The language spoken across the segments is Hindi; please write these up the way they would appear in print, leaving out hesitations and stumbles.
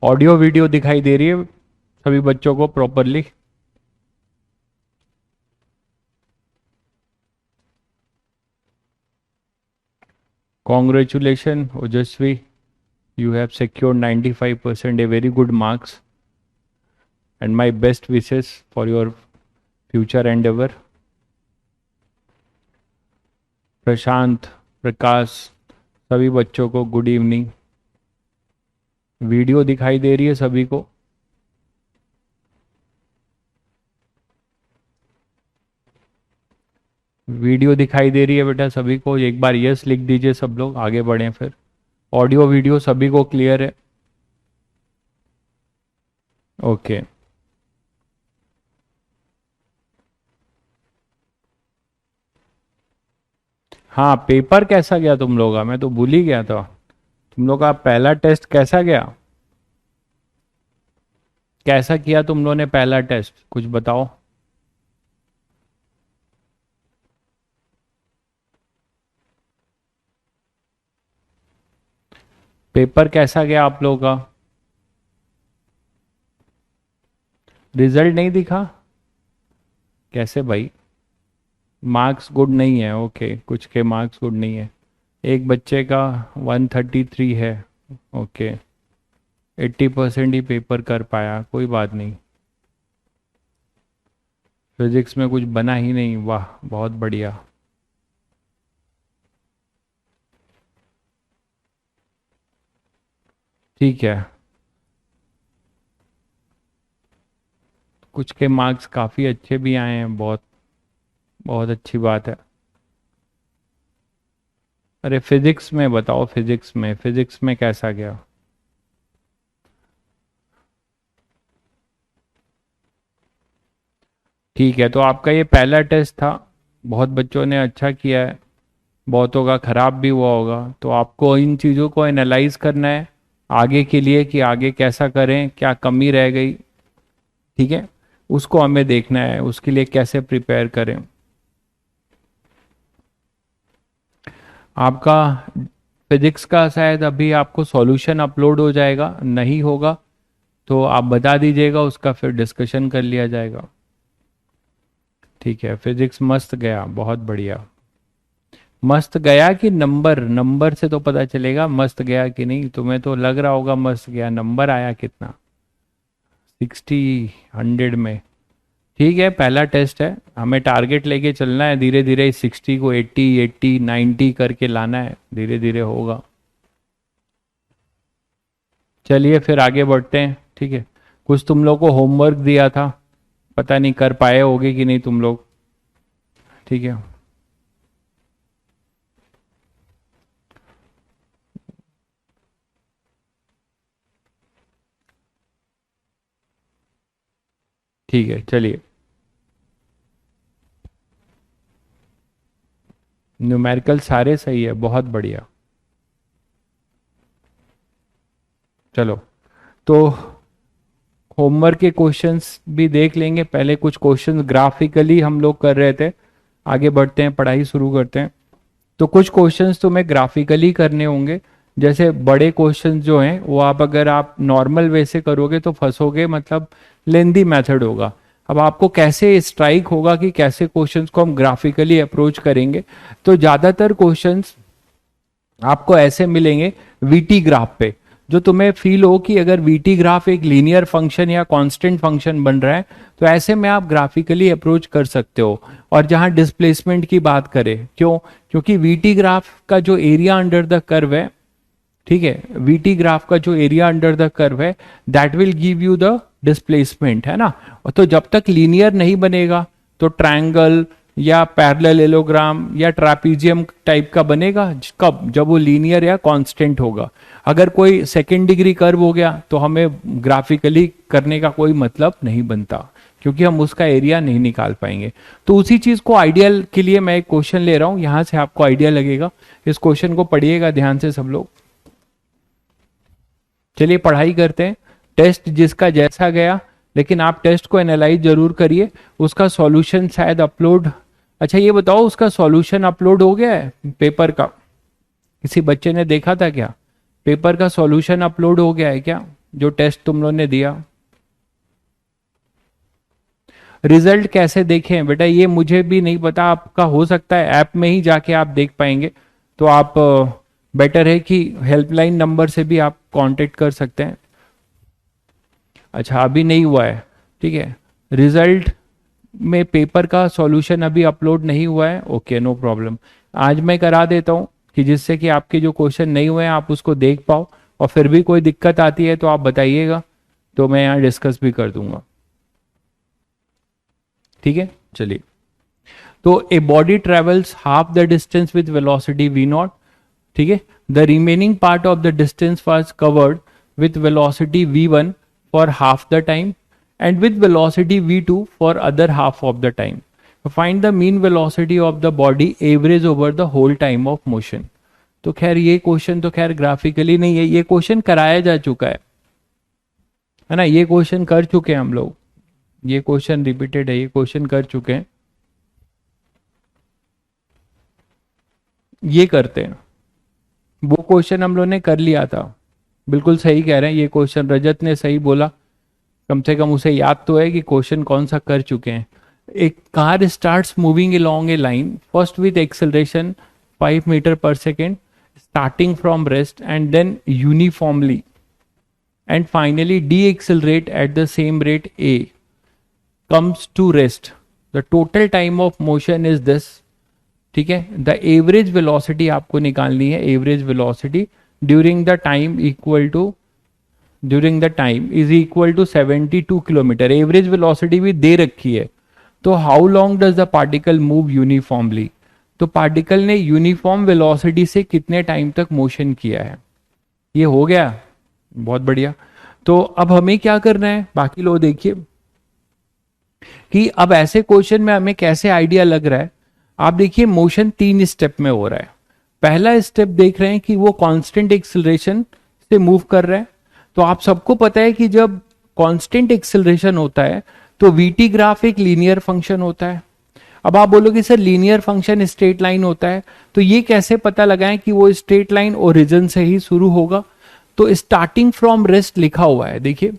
ऑडियो वीडियो दिखाई दे रही है सभी बच्चों को properly? Congratulations, Ojasvi. You have secured 95%, a very good marks, and my best wishes for your future endeavor. प्रशांत, प्रकाश, सभी बच्चों को गुड इवनिंग। वीडियो दिखाई दे रही है सभी को? वीडियो दिखाई दे रही है बेटा सभी को? एक बार यस लिख दीजिए सब लोग, आगे बढ़ें फिर। ऑडियो वीडियो सभी को क्लियर है? ओके। हाँ, पेपर कैसा गया तुम लोग का? मैं तो भूल ही गया था। तुम लोग का पहला टेस्ट कैसा गया? कैसा किया तुम लोगों ने पहला टेस्ट, कुछ बताओ। पेपर कैसा गया आप लोगों का? रिजल्ट नहीं दिखा? कैसे भाई? मार्क्स गुड नहीं है? ओके, कुछ के मार्क्स गुड नहीं है। एक बच्चे का 133 है। ओके, 80% ही पेपर कर पाया, कोई बात नहीं। फिजिक्स में कुछ बना ही नहीं, वाह बहुत बढ़िया। ठीक है, कुछ के मार्क्स काफ़ी अच्छे भी आए हैं, बहुत बहुत अच्छी बात है। अरे फिजिक्स में बताओ, फिजिक्स में कैसा गया? ठीक है, तो आपका ये पहला टेस्ट था, बहुत बच्चों ने अच्छा किया है, बहुतों का खराब भी हुआ होगा। तो आपको इन चीज़ों को एनालाइज करना है आगे के लिए कि आगे कैसा करें, क्या कमी रह गई। ठीक है, उसको हमें देखना है, उसके लिए कैसे प्रिपेयर करें। आपका फिजिक्स का शायद अभी आपको सॉल्यूशन अपलोड हो जाएगा, नहीं होगा तो आप बता दीजिएगा, उसका फिर डिस्कशन कर लिया जाएगा। ठीक है, फिजिक्स मस्त गया, बहुत बढ़िया। मस्त गया कि नंबर, नंबर से तो पता चलेगा मस्त गया कि नहीं। तुम्हें तो लग रहा होगा मस्त गया, नंबर आया कितना? 60 100 में? ठीक है, पहला टेस्ट है, हमें टारगेट लेके चलना है, धीरे धीरे 60 को 80 80 90 करके लाना है, धीरे धीरे होगा। चलिए फिर आगे बढ़ते हैं। ठीक है, कुछ तुम लोग को होमवर्क दिया था, पता नहीं कर पाए होगे कि नहीं तुम लोग। ठीक है, ठीक है, चलिए। न्यूमेरिकल सारे सही है, बहुत बढ़िया। चलो, तो होमवर्क के क्वेश्चंस भी देख लेंगे, पहले कुछ क्वेश्चंस ग्राफिकली हम लोग कर रहे थे, आगे बढ़ते हैं, पढ़ाई शुरू करते हैं। तो कुछ क्वेश्चंस तुम्हें ग्राफिकली करने होंगे। जैसे बड़े क्वेश्चंस जो हैं वो आप अगर आप नॉर्मल वे से करोगे तो फंसोगे, मतलब लेंदी मेथड होगा। अब आपको कैसे स्ट्राइक होगा कि कैसे क्वेश्चंस को हम ग्राफिकली अप्रोच करेंगे। तो ज़्यादातर क्वेश्चंस आपको ऐसे मिलेंगे वीटी ग्राफ पे, जो तुम्हें फील हो कि अगर वीटी ग्राफ एक लीनियर फंक्शन या कांस्टेंट फंक्शन बन रहा है तो ऐसे में आप ग्राफिकली अप्रोच कर सकते हो। और जहां डिस्प्लेसमेंट की बात करें, क्यों? क्योंकि वीटी ग्राफ का जो एरिया अंडर द कर्व है, ठीक है, वीटी ग्राफ का जो एरिया अंडर द कर्व है, that will give you the displacement, है ना। और तो जब तक लीनियर नहीं बनेगा तो ट्रायंगल या पैरेललोग्राम या ट्रापीजियम टाइप का बनेगा कब? जब वो लीनियर या कांस्टेंट होगा। अगर कोई सेकेंड डिग्री कर्व हो गया तो हमें ग्राफिकली करने का कोई मतलब नहीं बनता, क्योंकि हम उसका एरिया नहीं निकाल पाएंगे। तो उसी चीज को आइडियल के लिए मैं एक क्वेश्चन ले रहा हूं, यहां से आपको आइडिया लगेगा। इस क्वेश्चन को पढ़िएगा ध्यान से सब लोग। चलिए पढ़ाई करते हैं। टेस्ट जिसका जैसा गया, लेकिन आप टेस्ट को एनालाइज जरूर करिए, उसका सॉल्यूशन शायद अपलोड। अच्छा ये बताओ, उसका सॉल्यूशन अपलोड हो गया है पेपर का? किसी बच्चे ने देखा था क्या? पेपर का सॉल्यूशन अपलोड हो गया है क्या? जो टेस्ट तुम लोगों ने दिया? रिजल्ट कैसे देखें बेटा, ये मुझे भी नहीं पता, आपका हो सकता है ऐप में ही जाके आप देख पाएंगे, तो आप बेटर है कि हेल्पलाइन नंबर से भी आप कांटेक्ट कर सकते हैं। अच्छा अभी नहीं हुआ है, ठीक है, रिजल्ट में पेपर का सॉल्यूशन अभी अपलोड नहीं हुआ है, ओके नो प्रॉब्लम। आज मैं करा देता हूँ कि जिससे कि आपके जो क्वेश्चन नहीं हुए हैं आप उसको देख पाओ, और फिर भी कोई दिक्कत आती है तो आप बताइएगा, तो मैं यहाँ डिस्कस भी कर दूंगा, ठीक है। चलिए, तो a body travels half the distance with velocity v not, ठीक है, the remaining part of the distance was covered with velocity v1 for half the time and with velocity v2 for other half of the time. Find the mean velocity of the body average over the whole time of motion. तो खैर ये क्वेश्चन तो खैर ग्राफिकली नहीं है, ये क्वेश्चन कराया जा चुका है ना, ये क्वेश्चन कर चुके हैं हम लोग, ये क्वेश्चन रिपीटेड है, ये क्वेश्चन कर चुके हैं, ये करते हैं, वो क्वेश्चन हम लोग ने कर लिया था। बिल्कुल सही कह रहे हैं, ये क्वेश्चन रजत ने सही बोला, कम से कम उसे याद तो है कि क्वेश्चन कौन सा कर चुके हैं। एक car starts moving along a line first with acceleration 5 metre per second starting from rest and then uniformly and finally decelerate at the same rate a comes to rest, the total time of motion is this, ठीक है। द एवरेज वेलोसिटी आपको निकालनी है, average velocity during the time equal to during the time is equal to 72 kilometre, average velocity भी दे रखी है। तो how long does the particle move uniformly, तो पार्टिकल ने यूनिफॉर्म वेलोसिटी से कितने टाइम तक मोशन किया है, ये हो गया, बहुत बढ़िया। तो अब हमें क्या करना है, बाकी लोग देखिए कि अब ऐसे क्वेश्चन में हमें कैसे आइडिया लग रहा है। आप देखिए मोशन 3 स्टेप में हो रहा है। पहला स्टेप देख रहे हैं कि वो कांस्टेंट एक्सेलरेशन से मूव कर रहा है, तो आप सबको पता है कि जब कांस्टेंट एक्सेलरेशन होता है तो वीटी ग्राफ एक लीनियर फंक्शन होता है। अब आप बोलोगे sir linear function straight line होता है, तो ये कैसे पता लगाएं कि वो स्ट्रेट लाइन ओरिजिन से ही शुरू होगा, तो स्टार्टिंग फ्रॉम रेस्ट लिखा हुआ है, देखिए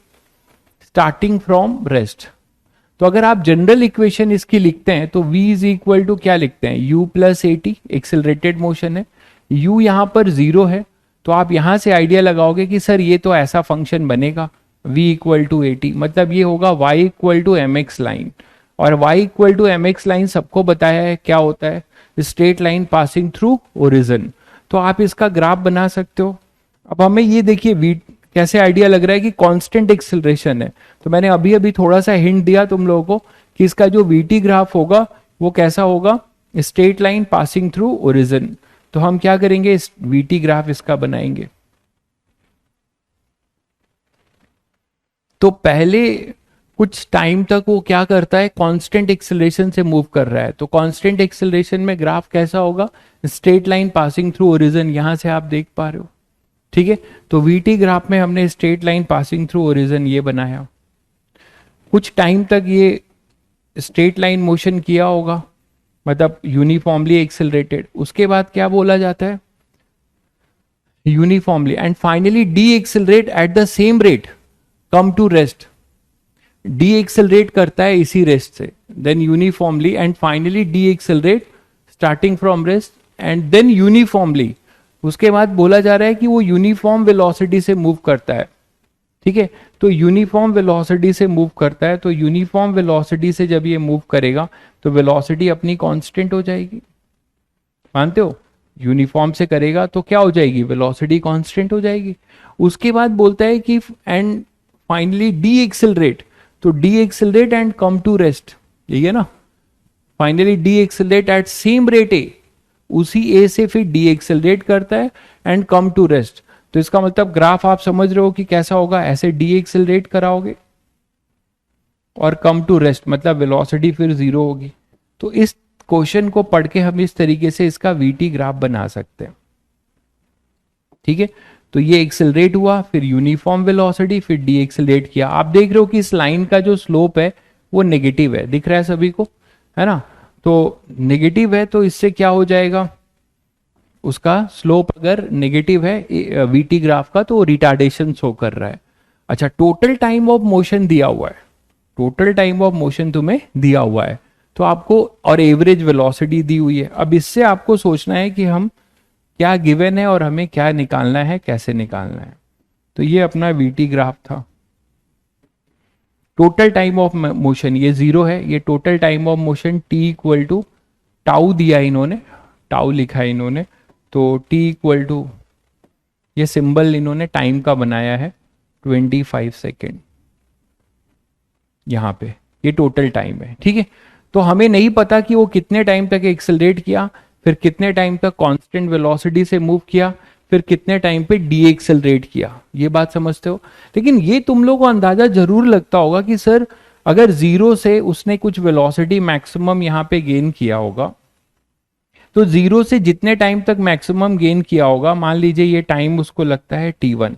स्टार्टिंग फ्रॉम रेस्ट। तो अगर आप जनरल इक्वेशन इसकी लिखते हैं तो v इज इक्वल टू क्या लिखते हैं, u plus A T, accelerated motion है, u यहां पर 0 है, तो आप यहां से आइडिया लगाओगे कि सर ये तो ऐसा फंक्शन बनेगा v equal to a t, मतलब ये होगा y equal to m x line, और y equal to m x line सबको बताया है क्या होता है, straight line passing through origin. तो आप इसका ग्राफ बना सकते हो। अब हमें ये देखिए v कैसे आइडिया लग रहा है कि कांस्टेंट एक्सेलरेशन है, तो मैंने अभी अभी थोड़ा सा हिंट दिया तुम लोगों को कि इसका जो वीटी ग्राफ होगा वो कैसा होगा, straight line passing through origin. तो हम क्या करेंगे, वीटी ग्राफ इसका बनाएंगे। तो पहले कुछ टाइम तक वो क्या करता है, कांस्टेंट एक्सेलरेशन से मूव कर रहा है, तो कांस्टेंट एक्सेलरेशन में ग्राफ कैसा होगा, straight line passing through origin, यहां से आप देख पा रहे हो, ठीक है। तो वीटी ग्राफ में हमने straight line passing through origin ये बनाया, कुछ टाइम तक ये स्ट्रेट लाइन मोशन किया होगा, मतलब यूनिफॉर्मली एक्सेलरेटेड, उसके बाद क्या बोला जाता है, uniformly and finally D accelerate at the same rate come to rest, de accelerate करता है इसी रेस्ट से, then uniformly and finally D accelerate starting from rest and then uniformly, उसके बाद बोला जा रहा है कि वो यूनिफॉर्म वेलोसिटी से मूव करता है, ठीक है। तो यूनिफॉर्म वेलोसिटी से मूव करता है, तो यूनिफॉर्म वेलोसिटी से जब ये मूव करेगा तो वेलोसिटी अपनी कांस्टेंट हो जाएगी, मानते हो, यूनिफॉर्म से करेगा तो क्या हो जाएगी, वेलोसिटी कांस्टेंट हो जाएगी। उसके बाद बोलता है कि एंड फाइनली डी एक्सेलरेट, तो decelerate and come to rest, यही है ना, finally D accelerate at same rate a, उसी ए से फिर डी एक्सेलरेट करता है एंड कम टू रेस्ट। तो इसका मतलब ग्राफ आप समझ रहे हो कि कैसा होगा, ऐसे डी एक्सेलरेट कराओगे और कम टू रेस्ट, मतलब वेलोसिटी फिर 0 होगी। तो इस क्वेश्चन को पढ़ के हम इस तरीके से इसका वीटी ग्राफ बना सकते हैं, ठीक है। तो ये एक्सेलरेट हुआ, फिर यूनिफॉर्म वेलोसिटी, फिर डी एक्सेलरेट किया। आप देख रहे हो कि इस लाइन का जो स्लोप है वो नेगेटिव है, दिख रहा है सभी को, है ना। तो नेगेटिव है तो इससे क्या हो जाएगा, उसका स्लोप अगर नेगेटिव है वीटी ग्राफ का तो रिटार्डेशन शो कर रहा है। अच्छा, टोटल टाइम ऑफ मोशन दिया हुआ है, टोटल टाइम ऑफ मोशन तुम्हें दिया हुआ है तो आपको, और एवरेज वेलोसिटी दी हुई है। अब इससे आपको सोचना है कि हम क्या गिवन है और हमें क्या निकालना है, कैसे निकालना है। तो ये अपना वीटी ग्राफ था। टोटल टाइम ऑफ मोशन ये जीरो है, ये total time of motion T equal to tau दिया है इन्होंने, टाउ लिखा है इन्होंने, तो टी इक्वल टू, ये सिंबल इन्होंने टाइम का बनाया है 25 सेकेंड यहाँ पे, ये टोटल टाइम है। ठीक है, तो हमें नहीं पता कि वो कितने टाइम तक एक्सेलरेट किया, फिर कितने टाइम तक कांस्टेंट वेलोसिटी से मूव किया, फिर कितने टाइम पे डी एक्सेलरेट किया, ये बात समझते हो। लेकिन ये तुम लोग को अंदाजा जरूर लगता होगा कि सर अगर जीरो से उसने कुछ वेलोसिटी मैक्सिमम यहाँ पे गेन किया होगा, तो जीरो से जितने टाइम तक मैक्सिमम गेन किया होगा, मान लीजिए ये टाइम उसको लगता है t1,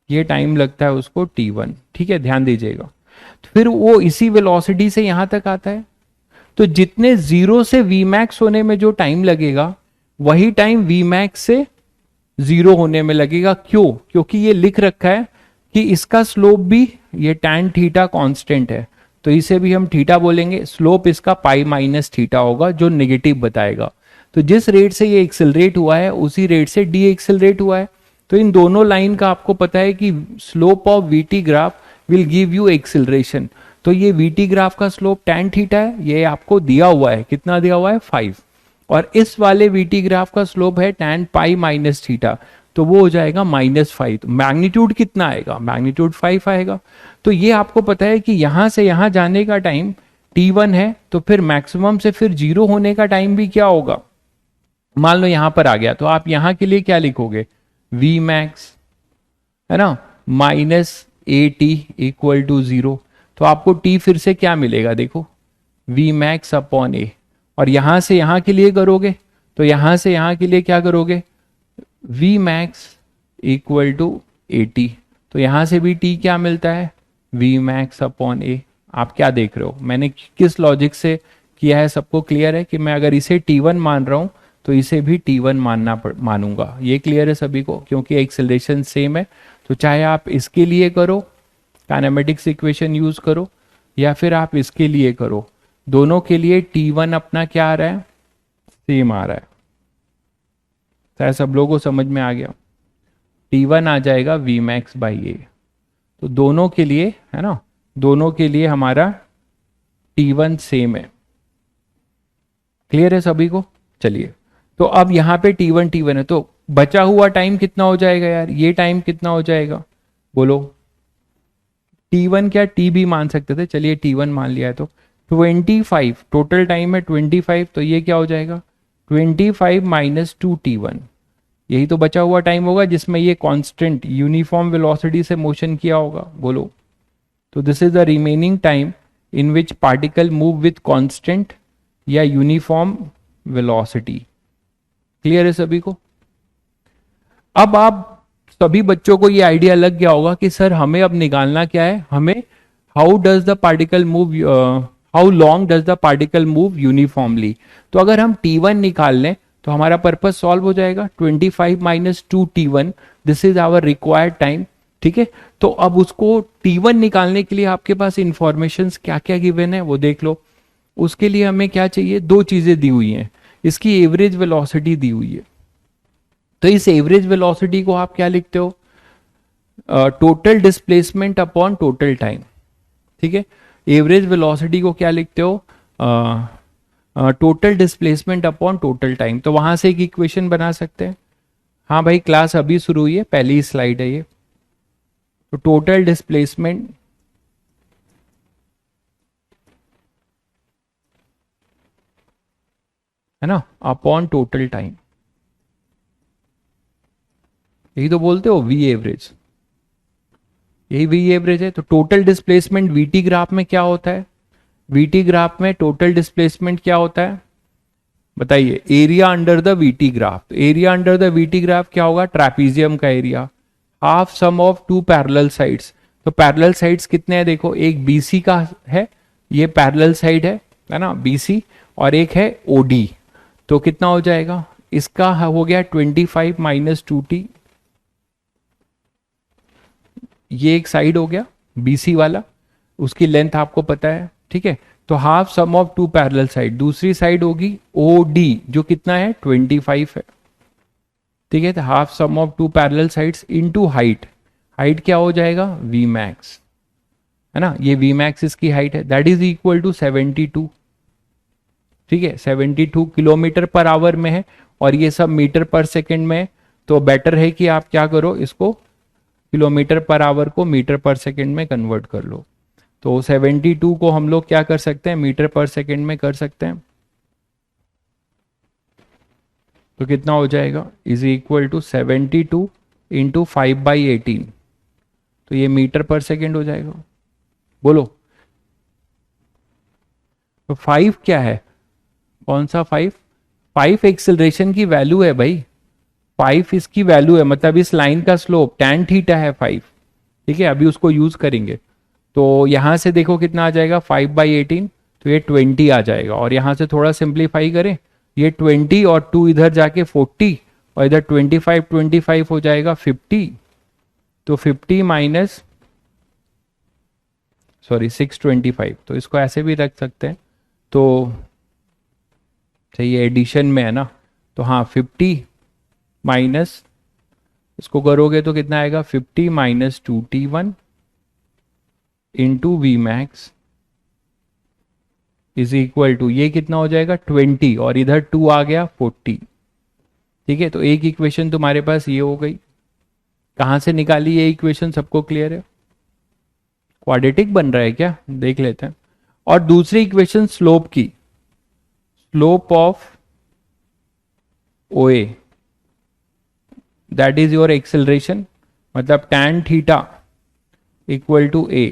ये टाइम लगता है उसको t1, ठीक है, ध्यान दीजिएगा। तो फिर वो इसी वेलोसिटी से यहां तक आता है, तो जितने जीरो से Vmax होने में जो टाइम लगेगा, वही टाइम Vmax से जीरो होने में लगेगा। क्यों? क्योंकि ये लिख रखा है कि इसका स्लोप भी, ये tan थीटा कांस्टेंट है, तो इसे भी हम थीटा बोलेंगे, स्लोप इसका पाई माइनस थीटा होगा जो नेगेटिव बताएगा। तो जिस रेट से ये एक्सेलरेट हुआ है उसी रेट से डी एक्सेलरेट हुआ है। तो इन दोनों लाइन का आपको पता है कि slope of VT graph will give you acceleration. तो ये वीटी ग्राफ का स्लोप tan थीटा है, ये आपको दिया हुआ है, कितना दिया हुआ है 5, और इस वाले वीटी ग्राफ का स्लोप है tan पाई माइनस थीटा, तो वो हो जाएगा -5। तो मैग्नीट्यूड कितना आएगा? मैग्नीट्यूड 5 आएगा। तो ये आपको पता है कि यहां से यहां जाने का टाइम t1 है, तो फिर मैक्सिमम से फिर जीरो होने का टाइम भी क्या होगा? मान लो यहां पर आ गया, तो आप यहां के लिए क्या लिखोगे? v max, है ना, minus a t equal to 0। तो आपको t फिर से क्या मिलेगा? देखो v max अपॉन ए, और यहां से यहां के लिए करोगे तो यहां से यहां के लिए क्या करोगे? v max equal to 80। तो यहां से भी t क्या मिलता है? v max अपॉन ए। आप क्या देख रहे हो, मैंने किस लॉजिक से किया है? सबको क्लियर है कि मैं अगर इसे t1 मान रहा हूं तो इसे भी t1 मानूंगा। ये क्लियर है सभी को? क्योंकि एक्सेलरेशन सेम है, तो चाहे आप इसके लिए करो, काइनेमेटिक्स इक्वेशन यूज करो, या फिर आप इसके लिए करो, दोनों के लिए t1 अपना क्या आ रहा है? सेम आ रहा है। चाहे सब लोगों को समझ में आ गया? t1 आ जाएगा v max बाई ए। तो दोनों के लिए, है ना, दोनों के लिए हमारा t1 सेम है। क्लियर है सभी को? चलिए, तो अब यहां पे t1 है, तो बचा हुआ टाइम कितना हो जाएगा यार? ये टाइम कितना हो जाएगा बोलो? t1 क्या t भी मान सकते थे, चलिए t1 मान लिया है, तो 25 टोटल टाइम है 25, तो ये क्या हो जाएगा? 25 माइनस 2t1, यही तो बचा हुआ टाइम होगा जिसमें ये कांस्टेंट यूनिफॉर्म वेलोसिटी से मोशन किया होगा। बोलो, तो this is the remaining time in which particle move with constant या यूनिफॉर्म वेलोसिटी। क्लियर है सभी को? अब आप सभी बच्चों को ये आइडिया लग गया होगा कि सर हमें अब निकालना क्या है, हमें how does the particle move, how long does the particle move uniformly. तो अगर हम t1 निकाल लें तो हमारा पर्पज सॉल्व हो जाएगा। 25 minus 2t1, this is our required time. ठीक है, तो अब उसको t1 निकालने के लिए आपके पास इंफॉर्मेशन क्या क्या गिवन है वो देख लो। उसके लिए हमें क्या चाहिए? दो चीजें दी हुई हैं, इसकी एवरेज वेलोसिटी दी हुई है। तो इस एवरेज वेलोसिटी को आप क्या लिखते हो? Total displacement upon total time. ठीक है, एवरेज वेलोसिटी को क्या लिखते हो? Total displacement upon total time. तो वहां से एक इक्वेशन बना सकते हैं। हाँ भाई, क्लास अभी शुरू हुई है, पहली स्लाइड है ये। तो टोटल डिस्प्लेसमेंट है ना अपॉन टोटल टाइम, यही तो बोलते हो वी एवरेज, यही वी एवरेज है। तो टोटल डिस्प्लेसमेंट वीटी ग्राफ में क्या होता है? वीटी ग्राफ में टोटल डिस्प्लेसमेंट क्या होता है बताइए? Area under the VT graph. Area under the VT graph क्या होगा? ट्रैपीजियम का area, half sum of two parallel sides. तो पैरेलल साइड्स कितने हैं? देखो, एक बीसी का है, ये पैरेलल साइड है ना बीसी, और एक है ओडी। तो कितना हो जाएगा? इसका हो गया 25 माइनस 2t, ये एक साइड हो गया BC वाला, उसकी लेंथ आपको पता है, ठीक है। तो half sum of two parallel side, दूसरी साइड होगी OD जो कितना है 25 है, ठीक है। तो half sum of two parallel sides into height, height क्या हो जाएगा V मैक्स, है ना, ये V मैक्स इसकी हाइट है, दैट इज इक्वल टू 72, ठीक है। 72 किलोमीटर पर आवर में है और ये सब मीटर पर सेकंड में है, तो बेटर है कि आप क्या करो, इसको किलोमीटर पर आवर को मीटर पर सेकंड में कन्वर्ट कर लो। तो 72 को हम लोग क्या कर सकते हैं, मीटर पर सेकंड में कर सकते हैं, तो कितना हो जाएगा, इज इक्वल टू 72 इंटू 5/18, तो ये मीटर पर सेकंड हो जाएगा। बोलो, तो 5 क्या है, कौन सा 5, 5 एक्सेलरेशन की वैल्यू है भाई, 5 इसकी वैल्यू है, मतलब इस लाइन का स्लोप tan थीटा है 5, ठीक है। अभी उसको यूज करेंगे, तो यहां से देखो कितना आ जाएगा 5/18, तो ये 20 आ जाएगा, और यहां से थोड़ा सिंप्लीफाई करें, ये 20 और 2 इधर जाके 40 और इधर 25 हो जाएगा 50, तो 50 माइनस, सॉरी 625, तो इसको ऐसे भी रख सकते हैं, तो चाहिए एडिशन में है ना, तो हाँ 50 माइनस, इसको करोगे तो कितना आएगा 50 minus 2T1 into V max is equal to, ये कितना हो जाएगा 20 और इधर 2 आ गया 40, ठीक है। तो एक इक्वेशन तुम्हारे पास ये हो गई, कहां से निकाली ये इक्वेशन, सबको क्लियर है, क्वाड्रेटिक बन रहा है क्या, देख लेते हैं। और दूसरी इक्वेशन स्लोप की, slope of OA that is your acceleration, मतलब tan theta equal to A,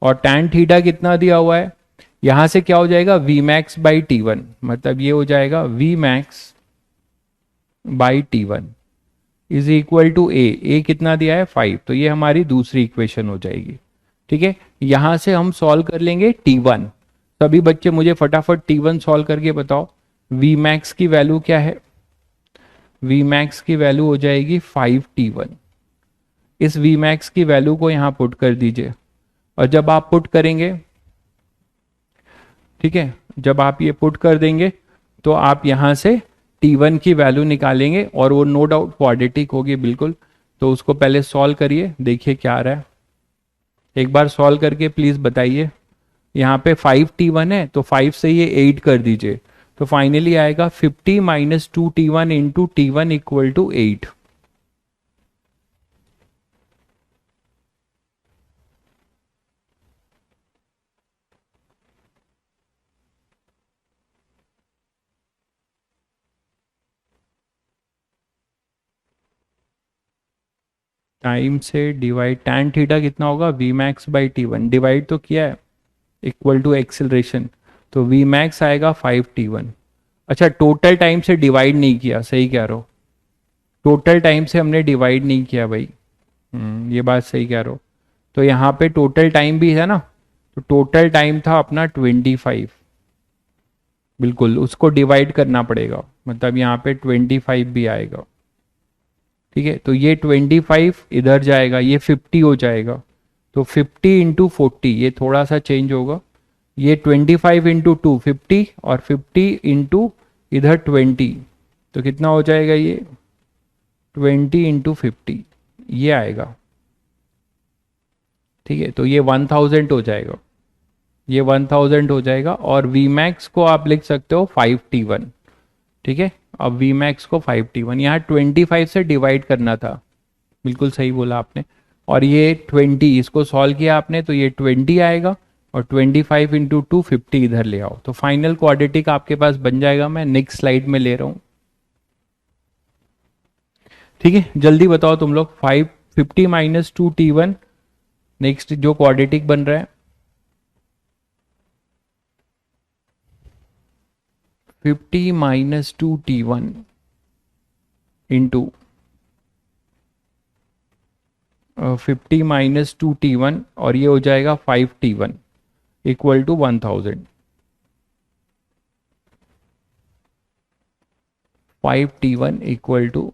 और tan थीटा कितना दिया हुआ है, यहां से क्या हो जाएगा V मैक्स बाई T1, मतलब ये हो जाएगा V max by T1 is equal to A कितना दिया है 5, तो ये हमारी दूसरी इक्वेशन हो जाएगी, ठीक है। यहां से हम सॉल्व कर लेंगे T1, सभी बच्चे मुझे फटाफट T1 सॉल्व करके बताओ, V मैक्स की वैल्यू क्या है, V मैक्स की वैल्यू हो जाएगी 5T1, इस V मैक्स की वैल्यू को यहां पुट कर दीजिए, और जब आप पुट करेंगे, ठीक है, जब आप ये पुट कर देंगे तो आप यहां से T1 की वैल्यू निकालेंगे और वो नो डाउट क्वाड्रेटिक होगी बिल्कुल। तो उसको पहले सॉल्व करिए, देखिए क्या आ रहा है, एक बार सॉल्व करके प्लीज बताइए। यहाँ पे 5T1 है तो 5 से ये 8 कर दीजिए, तो फाइनली आएगा 50 minus 2T1 into T1 equal to 8। Time से डिवाइड, tan थीटा कितना होगा V max by T1, divide तो किया है, इक्वल टू एक्सेलरेशन, तो V मैक्स आएगा 5T1। अच्छा, टोटल टाइम से डिवाइड नहीं किया, सही कह रहे हो, टोटल टाइम से हमने डिवाइड नहीं किया भाई, ये बात सही कह रहे हो। तो यहाँ पे टोटल टाइम भी है ना, तो टोटल टाइम था अपना 25, बिल्कुल उसको डिवाइड करना पड़ेगा, मतलब यहाँ पे 25 भी आएगा, ठीक है। तो ये 25 इधर जाएगा, ये 50 हो जाएगा, तो 50 इंटू 40, ये थोड़ा सा चेंज होगा, ये 25 इंटू 2 50 और 50 इंटू इधर 20, तो कितना हो जाएगा ये 20 इंटू 50, ये आएगा, ठीक है। तो ये 1000 हो जाएगा, ये 1000 हो जाएगा, और V मैक्स को आप लिख सकते हो 5T1, ठीक है। अब V मैक्स को 5T1 यहाँ 25 से डिवाइड करना था, बिल्कुल सही बोला आपने, और ये 20 इसको सॉल्व किया आपने, तो ये 20 आएगा, और 25 इंटू 2 50 इधर ले आओ, तो फाइनल क्वाड्रेटिक आपके पास बन जाएगा। मैं नेक्स्ट स्लाइड में ले रहा हूं, ठीक है, जल्दी बताओ तुम लोग, 550 माइनस 2T1, नेक्स्ट जो क्वाड्रेटिक बन रहा है 50 minus 2T1 into 50 minus 2T1, और ये हो जाएगा 5T1 equal to 1000, 5T1 equal to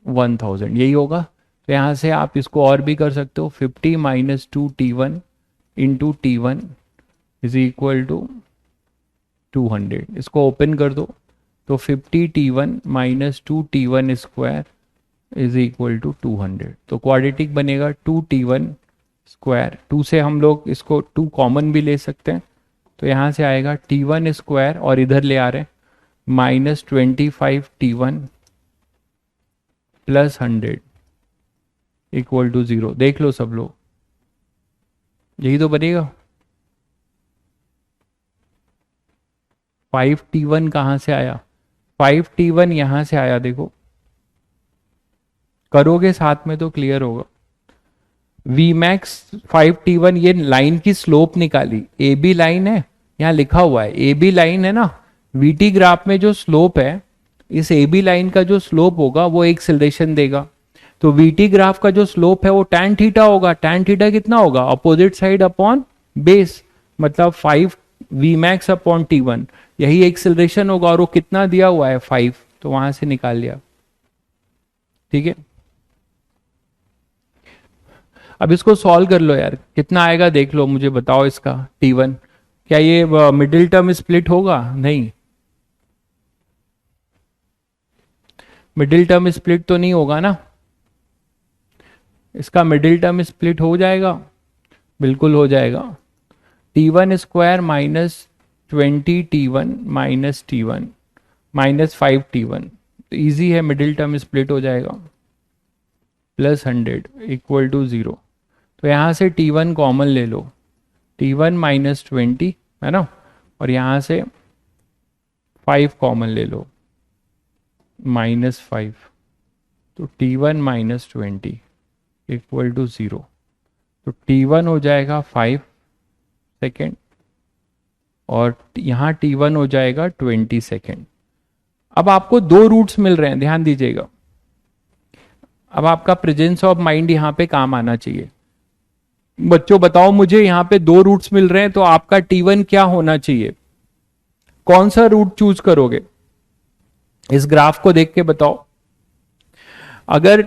1000 यही होगा। तो यहाँ से आप इसको और भी कर सकते हो, 50 minus 2t1 into T1 is equal to 200। इसको ओपन कर दो तो 50t1 minus 2t1 square is equal to 200। तो क्वाड्रेटिक बनेगा 2t1 स्क्वायर, 2 से हम लोग इसको 2 कॉमन भी ले सकते हैं, तो यहाँ से आएगा t1 स्क्वायर और इधर ले आ रहे हैं minus 25t1 plus 100 equal to 0। देख लो सब लोग, यही तो बनेगा। 5t1 कहाँ से आया, 5t1 यहां से आया, देखो करोगे साथ में तो क्लियर होगा। वी मैक्स 5t1, ये लाइन की स्लोप निकाली, ए बी लाइन है, यहां लिखा हुआ है ए बी लाइन है ना, वीटी ग्राफ में जो स्लोप है, इस ए बी लाइन का जो स्लोप होगा वो एक्सेलरेशन देगा। तो वीटी ग्राफ का जो स्लोप है वो tan थीटा होगा। tan थीटा कितना होगा, अपोजिट साइड अपॉन बेस, मतलब 5 वी मैक्स अपॉन T1, यही एक्सेलरेशन होगा, और वो कितना दिया हुआ है 5, तो वहां से निकाल लिया। ठीक है, अब इसको सॉल्व कर लो यार, कितना आएगा देख लो, मुझे बताओ इसका T1। क्या ये मिडिल टर्म स्प्लिट होगा, नहीं, मिडिल टर्म स्प्लिट तो नहीं होगा ना, इसका मिडिल टर्म स्प्लिट हो जाएगा, बिल्कुल हो जाएगा। T1 square minus 20t1 minus T1 minus 5t1, तो ईजी है, मिडिल टर्म स्प्लिट हो जाएगा, प्लस 100 इक्वल टू 0। तो यहाँ से T1 कॉमन ले लो, T1 माइनस 20 है ना, और यहाँ से 5 कॉमन ले लो, माइनस 5, तो T1 माइनस 20 इक्वल टू 0। तो T1 हो जाएगा 5 सेकेंड और यहाँ T1 हो जाएगा 20 सेकेंड। अब आपको 2 रूट्स मिल रहे हैं, ध्यान दीजिएगा। अब आपका प्रेजेंस ऑफ माइंड यहाँ पे काम आना चाहिए। बच्चों बताओ मुझे, यहाँ पे 2 रूट्स मिल रहे हैं, तो आपका T1 क्या होना चाहिए, कौन सा रूट चूज करोगे, इस ग्राफ को देख के बताओ। अगर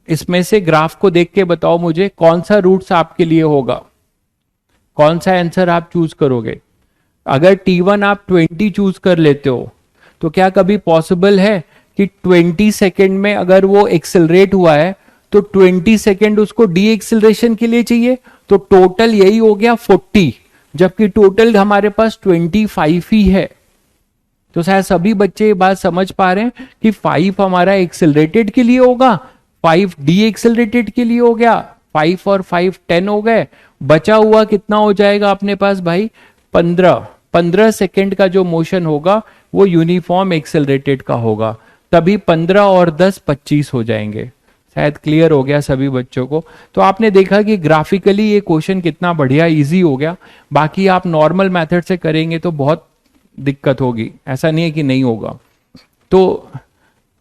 इसमें से ग्राफ को देख के बताओ मुझे कौन सा रूट्स आपके लिए होगा, कौन सा आंसर आप चूज करोगे। अगर T1 आप 20 चूज कर लेते हो, तो क्या कभी पॉसिबल है कि 20 सेकेंड में अगर वो एक्सेलरेट हुआ है तो 20 सेकेंड उसको डी एक्सेलरेशन के लिए चाहिए, तो टोटल यही हो गया 40, जबकि टोटल हमारे पास 25 ही है। तो शायद सभी बच्चे ये बात समझ पा रहे हैं कि 5 हमारा एक्सेलरेटेड के लिए होगा, 5 डी एक्सेलरेटेड के लिए हो गया, 5 और 5 10 हो गए, बचा हुआ कितना हो जाएगा अपने पास भाई 15 सेकेंड का जो मोशन होगा वो यूनिफॉर्म एक्सेलरेटेड का होगा, तभी 15 और 10 25 हो जाएंगे। शायद क्लियर हो गया सभी बच्चों को। तो आपने देखा कि ग्राफिकली ये क्वेश्चन कितना बढ़िया इजी हो गया। बाकी आप नॉर्मल मेथड से करेंगे तो बहुत दिक्कत होगी, ऐसा नहीं है कि नहीं होगा। तो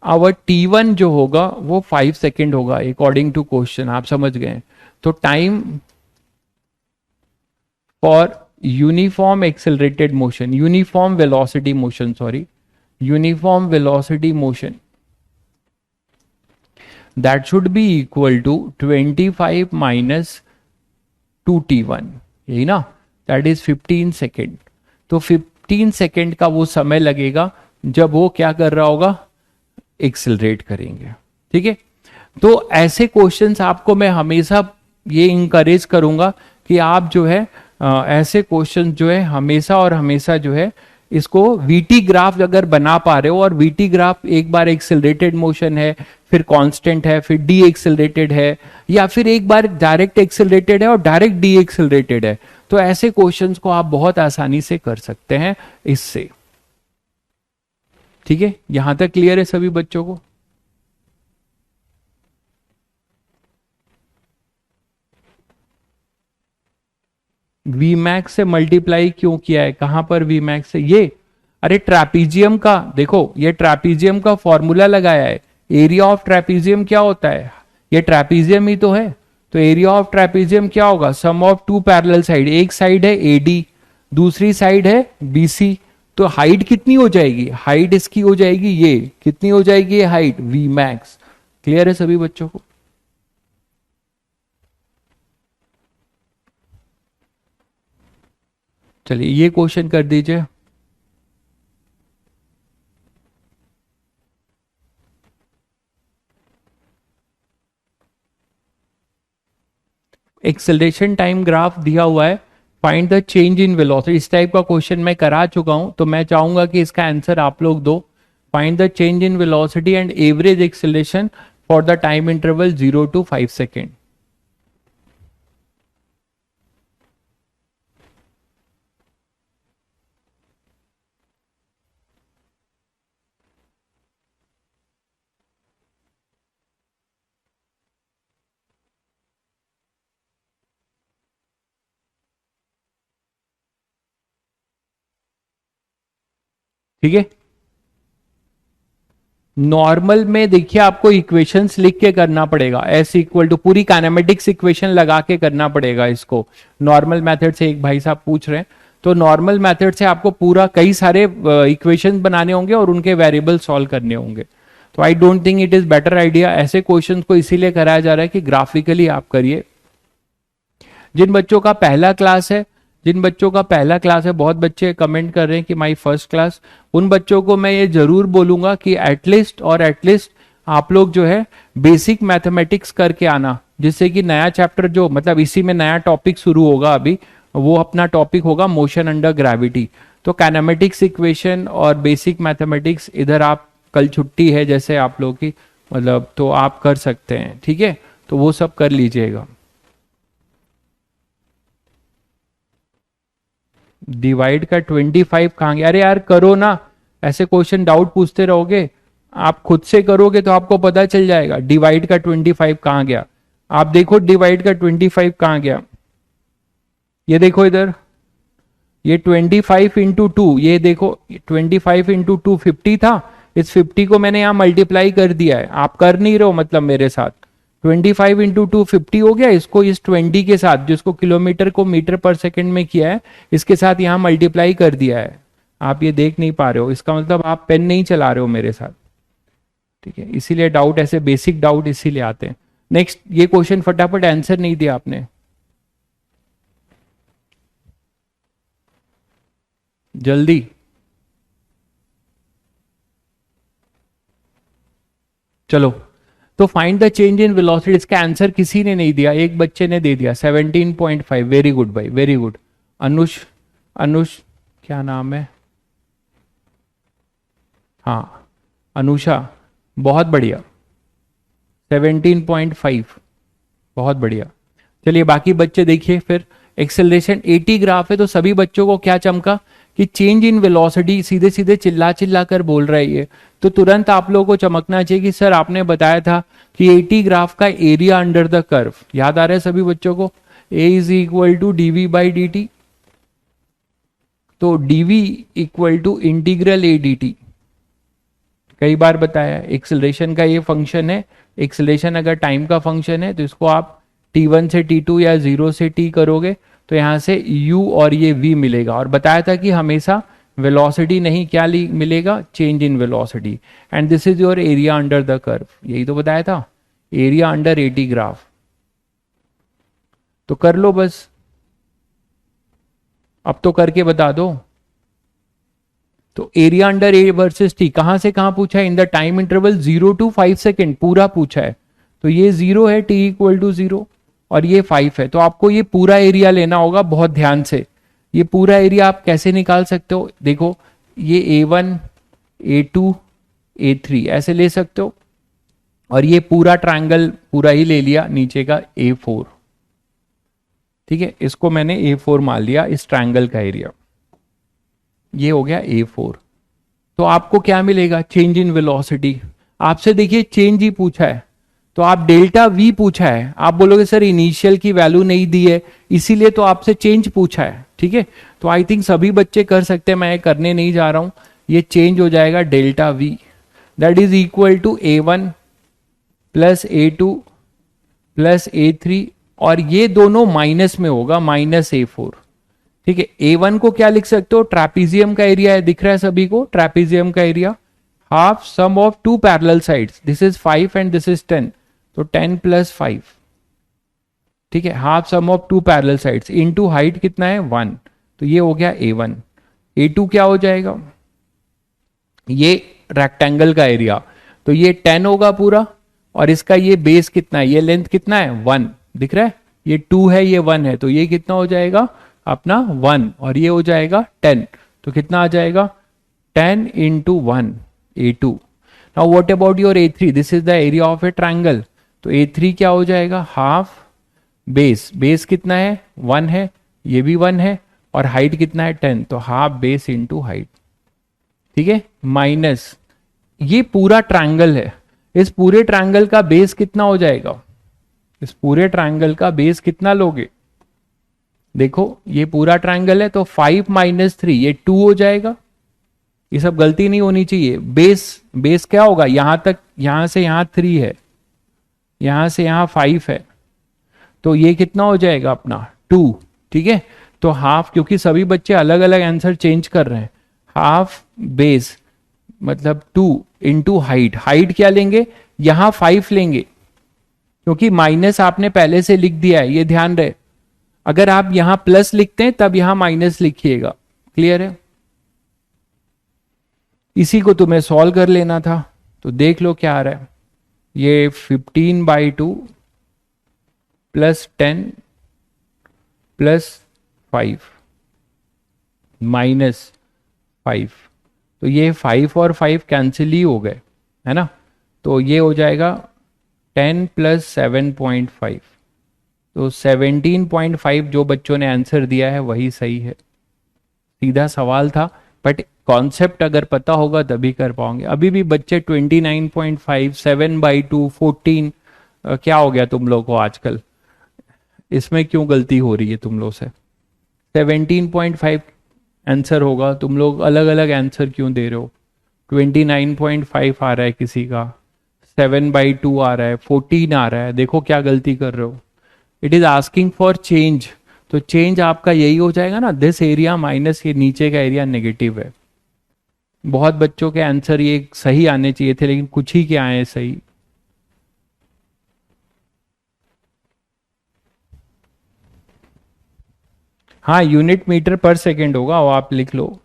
आवर T1 जो होगा वो 5 सेकेंड होगा अकॉर्डिंग टू क्वेश्चन, आप समझ गए। तो time for uniform accelerated motion, uniform velocity motion, sorry uniform velocity motion, that should be equal to 25 minus 2t1, यही ना, that is 15 सेकेंड। तो 15 सेकेंड का वो समय लगेगा जब वो क्या कर रहा होगा, एक्सेलरेट करेंगे। ठीक है, तो ऐसे क्वेश्चंस आपको मैं हमेशा ये इंकरेज करूंगा कि आप जो है ऐसे क्वेश्चन जो है हमेशा और हमेशा जो है इसको वीटी ग्राफ अगर बना पा रहे हो, और वीटी ग्राफ एक बार एक्सेलरेटेड मोशन है, फिर कांस्टेंट है, फिर डी एक्सेलरेटेड है, या फिर एक बार डायरेक्ट एक्सेलरेटेड है और डायरेक्ट डी एक्सेलरेटेड है, तो ऐसे क्वेश्चंस को आप बहुत आसानी से कर सकते हैं इससे। ठीक है, यहां तक क्लियर है सभी बच्चों को। वी मैक्स से मल्टीप्लाई क्यों किया है, कहां पर वी मैक्स से, ये अरे ट्रैपीजियम का देखो, ये ट्रैपीजियम का फॉर्मूला लगाया है। एरिया ऑफ ट्रैपीजियम क्या होता है, ये ट्रैपीजियम ही तो है। तो एरिया ऑफ ट्रैपीजियम क्या होगा, सम ऑफ 2 पैरेलल साइड, एक साइड है एडी, दूसरी साइड है बीसी। तो हाइट कितनी हो जाएगी, हाइट इसकी हो जाएगी, ये कितनी हो जाएगी, ये हाइट वी मैक्स। क्लियर है सभी बच्चों को। चलिए ये क्वेश्चन कर दीजिए। एक्सेलरेशन टाइम ग्राफ दिया हुआ है, find the change in velocity. इस टाइप का क्वेश्चन मैं करा चुका हूं, तो मैं चाहूंगा कि इसका आंसर आप लोग दो। Find the change in velocity and average acceleration for the time interval 0 to 5 second. ठीक है, नॉर्मल में देखिए आपको इक्वेशंस लिख के करना पड़ेगा, एस इक्वल टू पूरी काइनेमेटिक्स इक्वेशन लगा के करना पड़ेगा इसको। नॉर्मल मेथड से एक भाई साहब पूछ रहे हैं, तो नॉर्मल मेथड से आपको पूरा कई सारे इक्वेशन बनाने होंगे और उनके वेरिएबल सॉल्व करने होंगे। तो I don't think it is better idea, ऐसे क्वेश्चन को इसीलिए कराया जा रहा है कि ग्राफिकली आप करिए। जिन बच्चों का पहला क्लास है, बहुत बच्चे कमेंट कर रहे हैं कि माई फर्स्ट क्लास, उन बच्चों को मैं ये जरूर बोलूंगा कि एटलीस्ट आप लोग जो है बेसिक मैथमेटिक्स करके आना, जिससे कि नया चैप्टर जो मतलब इसी में नया टॉपिक शुरू होगा अभी, वो अपना टॉपिक होगा मोशन अंडर ग्रेविटी। तो काइनेमेटिक्स इक्वेशन और बेसिक मैथमेटिक्स इधर आप, कल छुट्टी है जैसे आप लोग की, मतलब तो आप कर सकते हैं, ठीक है, तो वो सब कर लीजिएगा। डिवाइड का 25 कहाँ गया? अरे यार करो ना, ऐसे क्वेश्चन डाउट पूछते रहोगे, आप खुद से करोगे तो आपको पता चल जाएगा डिवाइड का 25 कहाँ गया। आप देखो डिवाइड का 25 कहाँ गया, ये देखो इधर, ये 25 इंटू टू, ये देखो 25 इंटू टू 50 था, इस 50 को मैंने यहां मल्टीप्लाई कर दिया है, आप कर नहीं रहे हो मतलब मेरे साथ। 25 इंटू टू 50 हो गया, इसको इस 20 के साथ, जिसको किलोमीटर को मीटर पर सेकंड में किया है, इसके साथ यहां मल्टीप्लाई कर दिया है। आप ये देख नहीं पा रहे हो, इसका मतलब आप पेन नहीं चला रहे हो मेरे साथ, ठीक है, इसीलिए डाउट, ऐसे बेसिक डाउट इसीलिए आते हैं। नेक्स्ट, ये क्वेश्चन फटाफट आंसर नहीं दिया आपने, जल्दी। चलो, तो find the change in velocity, इसका आंसर किसी ने नहीं दिया, एक बच्चे ने दे दिया 17.5। वेरी गुड भाई, वेरी गुड। अनुष, अनुष क्या नाम है, हाँ अनुषा, बहुत बढ़िया, 17.5, बहुत बढ़िया। चलिए बाकी बच्चे देखिए फिर, एक्सेलरेशन 80 ग्राफ है, तो सभी बच्चों को क्या चमका कि चेंज इन वेलोसिटी, सीधे सीधे चिल्ला चिल्ला कर बोल रही है, तो तुरंत आप लोगों को चमकना चाहिए कि सर आपने बताया था कि 80 ग्राफ का एरिया अंडर द कर्व, याद आ रहा है सभी बच्चों को, a is equal to dv by d t, तो dv equal to integral a d t, कई बार बताया एक्सेलरेशन का ये फंक्शन है। एक्सेलरेशन अगर टाइम का फंक्शन है तो इसको आप t1 से t2 या 0 से t करोगे तो यहां से u और ये v मिलेगा, और बताया था कि हमेशा वेलोसिटी नहीं, क्या मिलेगा, change in velocity, and this is your area under the curve, यही तो बताया था, एरिया अंडर 80 ग्राफ। तो कर लो बस, अब तो करके बता दो। तो area under A versus T कहां से कहां पूछा है, in the time interval 0 to 5 second पूरा पूछा है, तो ये 0 है, टी इक्वल टू 0, और ये 5 है, तो आपको ये पूरा एरिया लेना होगा बहुत ध्यान से। ये पूरा एरिया आप कैसे निकाल सकते हो, देखो ये A1 A2 A3 ऐसे ले सकते हो, और ये पूरा ट्रायंगल पूरा ही ले लिया नीचे का A4, ठीक है, इसको मैंने A4 मान लिया, इस ट्रायंगल का एरिया ये हो गया A4। तो आपको क्या मिलेगा, चेंज इन वेलोसिटी, आपसे देखिए चेंज ही पूछा है, तो आप डेल्टा वी पूछा है, आप बोलोगे सर इनिशियल की वैल्यू नहीं दी है इसीलिए तो आपसे चेंज पूछा है, ठीक है, तो आई थिंक सभी बच्चे कर सकते हैं, मैं करने नहीं जा रहा हूं, ये चेंज हो जाएगा delta V, that is equal to A1 plus A2 plus A3, और ये दोनों माइनस में होगा, माइनस A4, ठीक है। A1 को क्या लिख सकते हो, ट्रैपीजियम का एरिया है, दिख रहा है सभी को, ट्रैपीजियम का area half sum of two parallel sides, this is 5 and this is 10, तो 10 प्लस 5, ठीक है, half sum of two parallel sides into height कितना है 1, तो ये हो गया A1। A2 क्या हो जाएगा, ये रेक्टेंगल का एरिया, तो ये 10 होगा पूरा, और इसका ये बेस कितना है, ये लेंथ कितना है 1, दिख रहा है, ये 2 है ये 1 है, तो ये कितना हो जाएगा अपना 1, और ये हो जाएगा 10, तो कितना आ जाएगा 10 into 1 A2। Now what about your A3, this is the area of A triangle, तो A3 क्या हो जाएगा हाफ बेस, बेस कितना है 1 है, ये भी 1 है, और हाइट कितना है 10, तो हाफ बेस इंटू हाइट, ठीक है, माइनस ये पूरा ट्रायंगल है, इस पूरे ट्रायंगल का बेस कितना हो जाएगा, इस पूरे ट्रायंगल का बेस कितना लोगे, देखो ये पूरा ट्रायंगल है तो 5 माइनस 3 ये 2 हो जाएगा, ये सब गलती नहीं होनी चाहिए, बेस बेस क्या होगा, यहां तक, यहां से यहां 3 है, यहां से यहां 5 है, तो ये कितना हो जाएगा अपना 2, ठीक है, तो हाफ, क्योंकि सभी बच्चे अलग अलग आंसर चेंज कर रहे हैं, हाफ बेस मतलब 2 इंटू हाइट, हाइट क्या लेंगे यहां 5 लेंगे, क्योंकि माइनस आपने पहले से लिख दिया है, ये ध्यान रहे, अगर आप यहां प्लस लिखते हैं तब यहां माइनस लिखिएगा, क्लियर है, इसी को तुम्हें सॉल्व कर लेना था, तो देख लो क्या आ रहा है, ये 15/2 प्लस 10 प्लस 5 माइनस 5, तो ये 5 और 5 कैंसिल ही हो गए, है ना, तो ये हो जाएगा 10 प्लस 7.5, तो 17.5 जो बच्चों ने आंसर दिया है वही सही है, सीधा सवाल था, बट कॉन्सेप्ट अगर पता होगा तभी कर पाओगे, अभी भी बच्चे 29.5 7/2 14, क्या हो गया तुम लोग को आजकल, इसमें क्यों गलती हो रही है तुम लोग से, 17.5 आंसर होगा, तुम लोग अलग अलग आंसर क्यों दे रहे हो, 29.5 आ रहा है किसी का, 7/2 आ रहा है, 14 आ रहा है, देखो क्या गलती कर रहे हो, it is asking for change, तो चेंज आपका यही हो जाएगा ना, दिस एरिया माइनस ये नीचे का एरिया नेगेटिव है, बहुत बच्चों के आंसर ये सही आने चाहिए थे लेकिन कुछ ही के आए हैं सही, हाँ यूनिट मीटर पर सेकेंड होगा, वो आप लिख लो,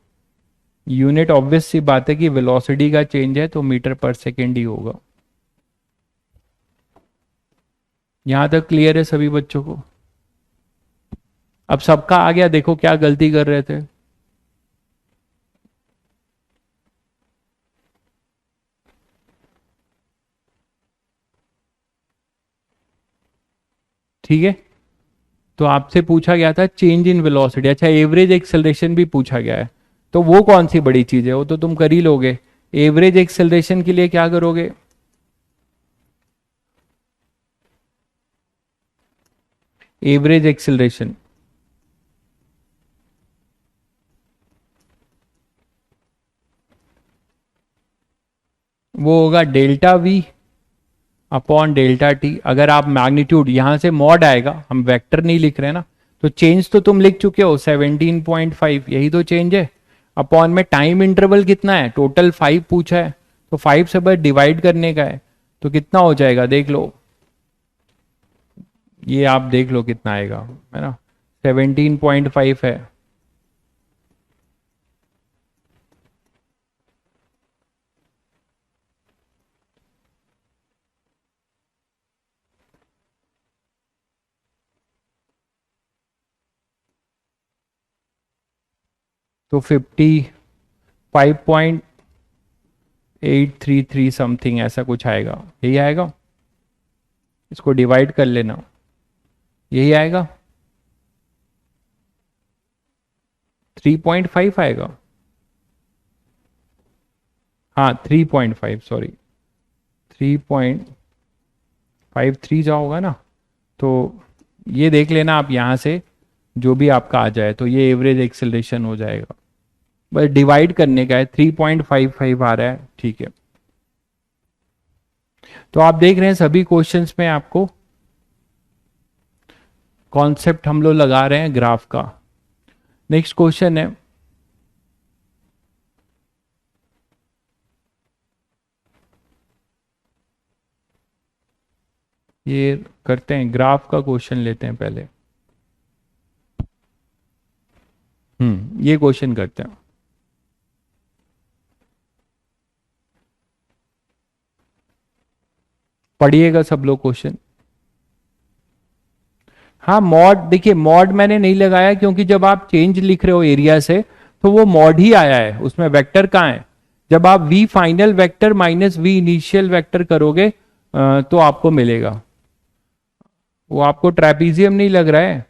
यूनिट ऑब्वियस सी बात है कि वेलोसिटी का चेंज है तो मीटर पर सेकेंड ही होगा, यहां तक क्लियर है सभी बच्चों को, अब सबका आ गया, देखो क्या गलती कर रहे थे, ठीक है, तो आपसे पूछा गया था चेंज इन वेलोसिटी, अच्छा एवरेज एक्सेलरेशन भी पूछा गया है, तो वो कौन सी बड़ी चीज है, वो तो तुम कर ही लोगे, एवरेज एक्सेलरेशन के लिए क्या करोगे, एवरेज एक्सेलरेशन वो होगा delta we upon delta T, अगर आप मैग्नीट्यूड यहां से मॉड आएगा, हम वेक्टर नहीं लिख रहे हैं ना, तो चेंज तो तुम लिख चुके हो 17.5, यही तो चेंज है, अपॉन में टाइम इंटरवल कितना है, टोटल 5 पूछा है, तो 5 से बस डिवाइड करने का है, तो कितना हो जाएगा देख लो, ये आप देख लो कितना आएगा, है ना 17.5 है, तो 55.833 समथिंग ऐसा कुछ आएगा, यही आएगा, इसको डिवाइड कर लेना, यही आएगा 3.5 आएगा, हाँ 3.5 सॉरी 3.53 जा होगा ना, तो ये देख लेना आप यहाँ से, जो भी आपका आ जाए तो ये एवरेज एक्सेलरेशन हो जाएगा, बस डिवाइड करने का है, 3.55 आ रहा है, ठीक है, तो आप देख रहे हैं सभी क्वेश्चंस में आपको कॉन्सेप्ट हम लोग लगा रहे हैं ग्राफ का। नेक्स्ट क्वेश्चन है, ये करते हैं ग्राफ का क्वेश्चन लेते हैं पहले, ये क्वेश्चन करते हैं। पढ़िएगा सब लोग क्वेश्चन। हाँ मॉड, देखिए मॉड मैंने नहीं लगाया क्योंकि जब आप चेंज लिख रहे हो एरिया से तो वो मॉड ही आया है, उसमें वेक्टर कहाँ है। जब आप V final vector minus V initial vector करोगे तो आपको मिलेगा। वो आपको ट्रेपीजियम नहीं लग रहा है,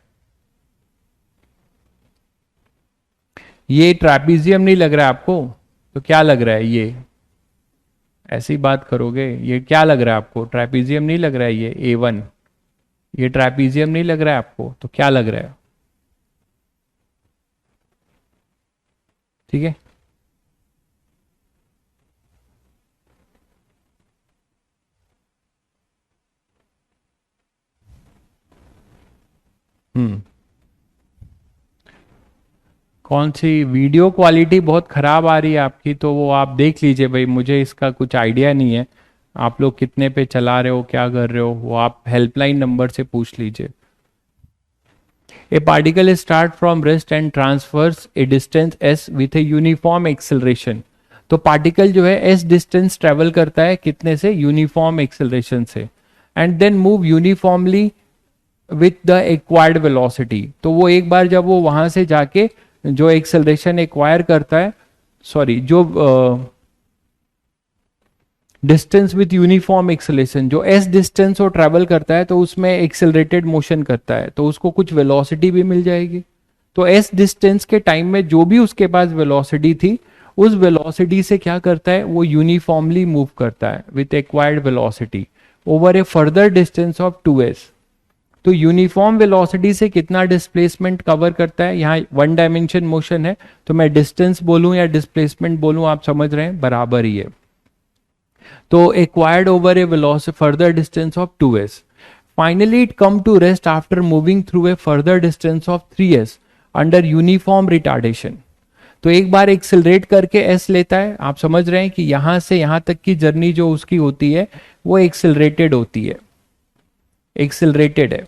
ये ट्रेपीजियम नहीं लग रहा है आपको, तो क्या लग रहा है ये, ऐसी बात करोगे। ये क्या लग रहा है आपको, ट्रेपीजियम नहीं लग रहा है ये A1, ये ट्रेपीजियम नहीं लग रहा है आपको, तो क्या लग रहा है। ठीक है, हम्म। कौन सी वीडियो क्वालिटी बहुत खराब आ रही है आपकी, तो वो आप देख लीजिए भाई, मुझे इसका कुछ आइडिया नहीं है। आप लोग कितने पे चला रहे हो, क्या कर रहे हो, वो आप हेल्पलाइन नंबर से पूछ लीजिए। A particle start from rest and transfers a distance S with a uniform acceleration. तो पार्टिकल जो है एस डिस्टेंस ट्रेवल करता है कितने से, यूनिफॉर्म एक्सेलरेशन से, and then move uniformly with the acquired velocity. तो वो एक बार जब वो वहां से जाके जो एक्सेलरेशन एक्वायर करता है, सॉरी जो डिस्टेंस विथ यूनिफॉर्म एक्सेलरेशन, जो एस डिस्टेंस वो ट्रेवल करता है तो उसमें एक्सेलरेटेड मोशन करता है तो उसको कुछ वेलोसिटी भी मिल जाएगी। तो एस डिस्टेंस के टाइम में जो भी उसके पास वेलोसिटी थी, उस वेलोसिटी से क्या करता है, वो यूनिफॉर्मली मूव करता है with acquired velocity over A further distance of 2s। तो यूनिफॉर्म वेलोसिटी से कितना डिस्प्लेसमेंट कवर करता है, यहाँ वन डायमेंशन मोशन है तो मैं डिस्टेंस बोलूं या डिस्प्लेसमेंट बोलूं, आप समझ रहे हैं बराबर ही है। तो acquired over a velocity further distance of 2s। Finally it come to rest after moving through a further distance of 3s under uniform retardation. तो एक बार एक्सेलरेट करके एस लेता है, आप समझ रहे हैं कि यहां से यहां तक की जर्नी जो उसकी होती है वो एक्सेलरेटेड होती है, एक्सेलरेटेड है।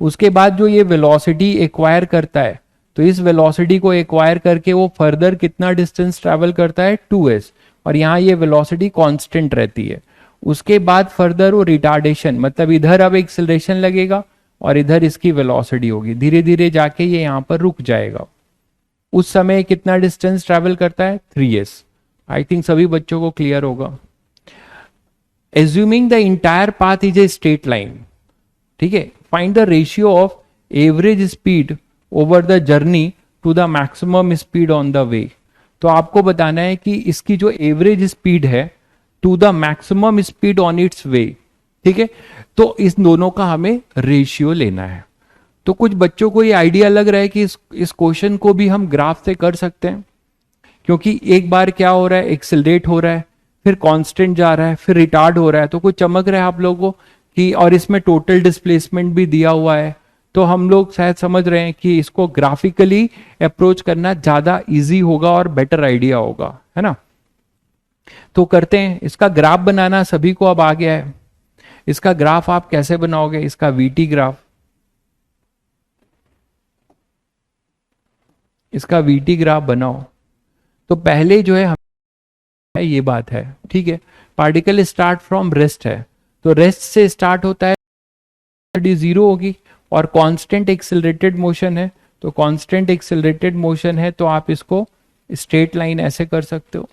उसके बाद जो ये वेलोसिटी एक्वायर करता है, तो इस वेलोसिटी को एक्वायर करके वो फर्दर कितना डिस्टेंस ट्रैवल करता है, 2s, और यहाँ ये वेलोसिटी कांस्टेंट रहती है। उसके बाद फर्दर वो रिटार्डेशन, मतलब इधर अब एक्सेलरेशन लगेगा और इधर इसकी वेलोसिटी होगी, धीरे धीरे जाके ये यहाँ पर रुक जाएगा। उस समय कितना डिस्टेंस ट्रैवल करता है, 3s। आई थिंक सभी बच्चों को क्लियर होगा। Assuming the entire path is a straight line, ठीक है, find the ratio of average speed over the journey to the maximum speed on the way. तो आपको बताना है कि इसकी जो एवरेज स्पीड है to the maximum speed on its way, ठीक है। तो इस दोनों का हमें रेशियो लेना है। तो कुछ बच्चों को ये आइडिया लग रहा है कि इस क्वेश्चन को भी हम ग्राफ से कर सकते हैं, क्योंकि एक बार क्या हो रहा है, एक्सेलरेट हो रहा है, फिर कांस्टेंट जा रहा है, फिर रिटार्ड हो रहा है, तो कुछ चमक रहा है आप लोगों को कि, और इसमें टोटल डिस्प्लेसमेंट भी दिया हुआ है। तो हम लोग शायद समझ रहे हैं कि इसको ग्राफिकली अप्रोच करना ज्यादा इजी होगा और बेटर आइडिया होगा, है ना। तो करते हैं, इसका ग्राफ बनाना सभी को अब आ गया है। इसका ग्राफ आप कैसे बनाओगे, इसका वीटी ग्राफ, इसका वीटी ग्राफ बनाओ। तो पहले जो है ये बात है, ठीक है, पार्टिकल स्टार्ट फ्रॉम रेस्ट है, तो रेस्ट से स्टार्ट होता है, जीरो होगी, और कांस्टेंट एक्सेलरेटेड मोशन है, तो कांस्टेंट एक्सेलरेटेड मोशन है तो आप इसको स्ट्रेट लाइन ऐसे कर सकते हो,